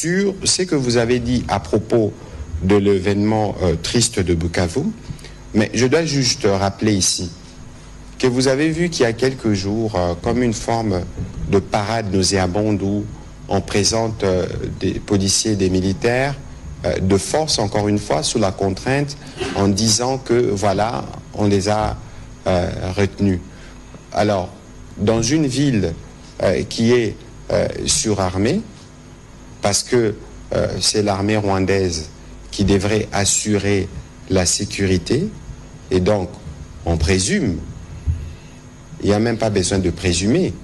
sur ce que vous avez dit à propos de l'événement triste de Bukavu, mais je dois juste rappeler ici que vous avez vu qu'il y a quelques jours, comme une forme de parade nauséabonde où on présente des policiers et des militaires de force, encore une fois, sous la contrainte, en disant que, voilà, on les a retenus. Alors, dans une ville qui est surarmée, parce que c'est l'armée rwandaise qui devrait assurer la sécurité, et donc, on présume, il n'y a même pas besoin de présumer,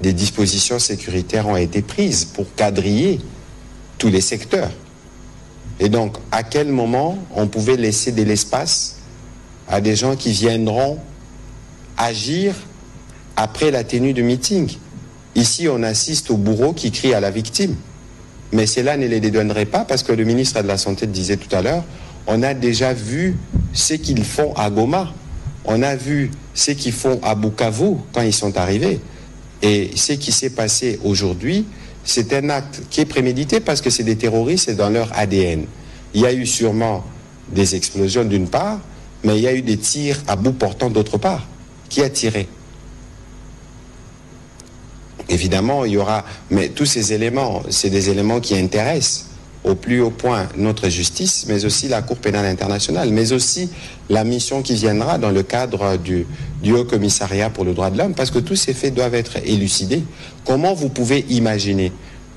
des dispositions sécuritaires ont été prises pour quadriller tous les secteurs. Et donc, à quel moment on pouvait laisser de l'espace à des gens qui viendront agir après la tenue du meeting? Ici, on assiste au bourreau qui crie à la victime. Mais cela ne les dédouanerait pas parce que le ministre de la Santé disait tout à l'heure, on a déjà vu ce qu'ils font à Goma. On a vu ce qu'ils font à Bukavu quand ils sont arrivés. Et ce qui s'est passé aujourd'hui, c'est un acte qui est prémédité parce que c'est des terroristes et dans leur ADN. Il y a eu sûrement des explosions d'une part, mais il y a eu des tirs à bout portant d'autre part. Qui a tiré? Évidemment, il y aura... Mais tous ces éléments, c'est des éléments qui intéressent au plus haut point notre justice, mais aussi la Cour pénale internationale, mais aussi la mission qui viendra dans le cadre du Haut Commissariat pour le droit de l'homme, parce que tous ces faits doivent être élucidés. Comment vous pouvez imaginer,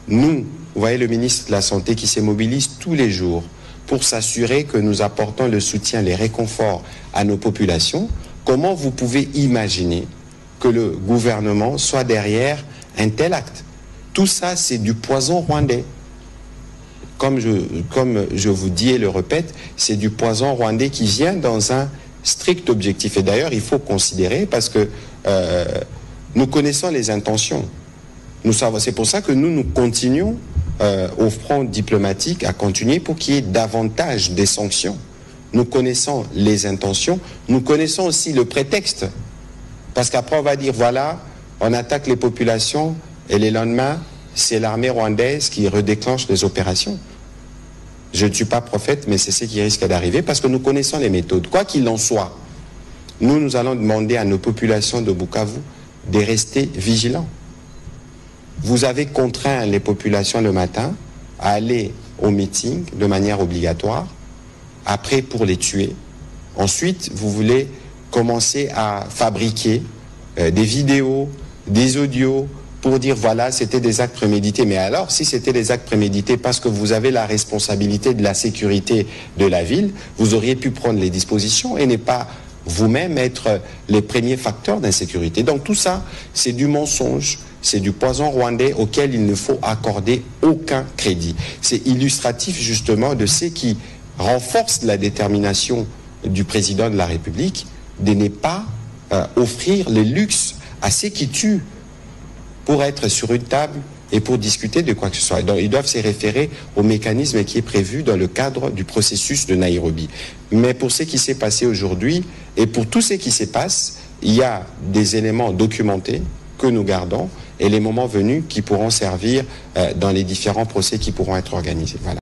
nous, vous voyez le ministre de la Santé qui se mobilise tous les jours pour s'assurer que nous apportons le soutien, les réconforts à nos populations, comment vous pouvez imaginer que le gouvernement soit derrière un tel acte? Tout ça, c'est du poison rwandais. Comme je vous dis et le répète, c'est du poison rwandais qui vient dans un strict objectif. Et d'ailleurs, il faut considérer, parce que nous connaissons les intentions. C'est pour ça que nous continuons au front diplomatique à continuer pour qu'il y ait davantage des sanctions. Nous connaissons les intentions, nous connaissons aussi le prétexte. Parce qu'après, on va dire, voilà, on attaque les populations et le lendemain, c'est l'armée rwandaise qui redéclenche les opérations. Je ne suis pas prophète, mais c'est ce qui risque d'arriver parce que nous connaissons les méthodes. Quoi qu'il en soit, nous allons demander à nos populations de Bukavu de rester vigilants. Vous avez contraint les populations le matin à aller au meeting de manière obligatoire, après pour les tuer. Ensuite, vous voulez commencer à fabriquer des vidéos, des audios, pour dire voilà, c'était des actes prémédités. Mais alors, si c'était des actes prémédités parce que vous avez la responsabilité de la sécurité de la ville, vous auriez pu prendre les dispositions et ne pas vous-même être les premiers facteurs d'insécurité. Donc tout ça, c'est du mensonge, c'est du poison rwandais auquel il ne faut accorder aucun crédit. C'est illustratif justement de ce qui renforce la détermination du président de la République de ne pas offrir le luxe à ceux qui tuent pour être sur une table et pour discuter de quoi que ce soit. Donc, ils doivent se référer au mécanisme qui est prévu dans le cadre du processus de Nairobi. Mais pour ce qui s'est passé aujourd'hui et pour tout ce qui se passe, il y a des éléments documentés que nous gardons et les moments venus qui pourront servir dans les différents procès qui pourront être organisés. Voilà.